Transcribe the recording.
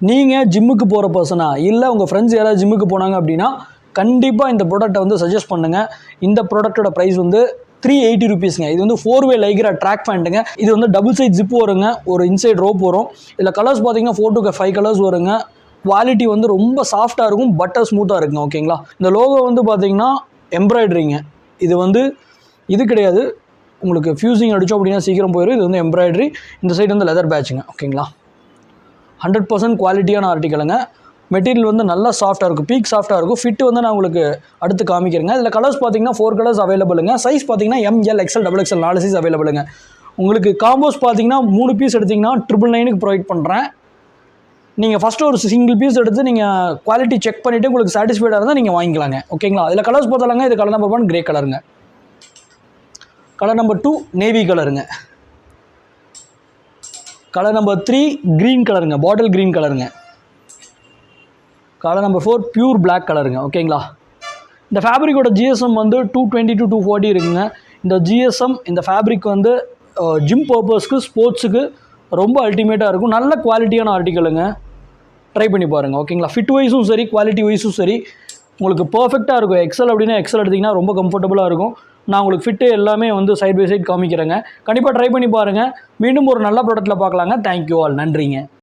நீங்கள் ஜிம்முக்கு போகிற பர்சனா இல்லை உங்கள் ஃப்ரெண்ட்ஸ் யாராவது ஜிம்முக்கு போனாங்க அப்படின்னா கண்டிப்பாக இந்த ப்ராடக்ட்டை வந்து சஜஸ்ட் பண்ணுங்கள். இந்த ப்ராடக்ட்டோட ப்ரைஸ் வந்து 380 ருபீஸுங்க. இது வந்து 4-வே லைக்ரா ட்ராக் பேண்ட்டுங்க. இது வந்து டபுள் சைட் ஜிப் வருங்க, ஒரு இன்சைட் ரோப் வரும். இதில் கலர்ஸ் பார்த்தீங்கன்னா 4 to 5 கலர்ஸ் வருங்க. குவாலிட்டி வந்து ரொம்ப சாஃப்டாக இருக்கும், பட்டர் ஸ்மூத்தாக இருக்குங்க. ஓகேங்களா, இந்த லோகோ வந்து பார்த்தீங்கன்னா எம்ப்ராய்டரிங்க. இது வந்து இது கிடையாது, உங்களுக்கு ஃபியூசிங் அடித்தோம் அப்படின்னா சீக்கிரம் போயிடும். இது வந்து எம்ப்ராய்டரி, இந்த சைடு வந்து லெதர் பேட்சுங்க. ஓகேங்களா, 100% குவாலிட்டியான ஆர்டிக்கலுங்க. மெட்டீரியல் வந்து நல்லா சாஃப்டாக இருக்கும், பீக் சாஃப்டாக இருக்கும். ஃபிட் வந்து நான் உங்களுக்கு அடுத்து காமிக்கிறேங்க. இதில் கலர்ஸ் பார்த்தீங்கன்னா 4 கலர்ஸ் அவைலபிளுங்க. சைஸ் பார்த்தீங்கன்னா ML, XL, XXL 4 சைஸ் அவைலபிளுங்க. உங்களுக்கு காம்போஸ் பார்த்தீங்கன்னா 3 பீஸ் எடுத்திங்கன்னா 999க்கு ப்ரொவைட் பண்ணுறேன். நீங்கள் ஃபஸ்ட்டு ஒரு சிங்கிள் பீஸ் எடுத்து நீங்கள் குவாலிட்டி செக் பண்ணிவிட்டு உங்களுக்கு சாட்டிஸ்ஃபைடாக இருந்தால் நீங்கள் வாங்கிக்கலாங்க. ஓகேங்களா, இதில் கலர்ஸ் பார்த்தாலாங்க. இது கலர் நம்பர் 1 கிரே கலருங்க, கலர் நம்பர் 2 நேவி கலருங்க, கலர் நம்பர் 3 க்ரீன் கலருங்க, பாட்டில் க்ரீன் கலருங்க, கலர் நம்பர் 4 பியூர் பிளாக் கலருங்க. ஓகேங்களா, இந்த ஃபேப்ரிக்கோட GSM வந்து 220 to 240 இருக்குங்க. இந்த GSM இந்த ஃபேப்ரிக் வந்து ஜிம் பர்பஸ்க்கு, ஸ்போர்ட்ஸுக்கு ரொம்ப அல்டிமேட்டாக இருக்கும். நல்ல குவாலிட்டியான ஆர்டிக்கலுங்க, ட்ரை பண்ணி பாருங்கள். ஓகேங்களா, ஃபிட் வைஸும் சரி, குவாலிட்டி வைஸும் சரி உங்களுக்கு பர்ஃபெக்டாக இருக்கும். XL அப்படின்னா XL எடுத்திங்கன்னா ரொம்ப கம்ஃபர்டபுளாக இருக்கும். நான் உங்களுக்கு ஃபிட்டு எல்லாமே வந்து சைட் பை சைட் காமிக்கிறேங்க. கண்டிப்பாக ட்ரை பண்ணி பாருங்கள். மீண்டும் ஒரு நல்ல ப்ராடக்ட்டில் பார்க்கலாங்க. தேங்க்யூ ஆல், நன்றிங்க.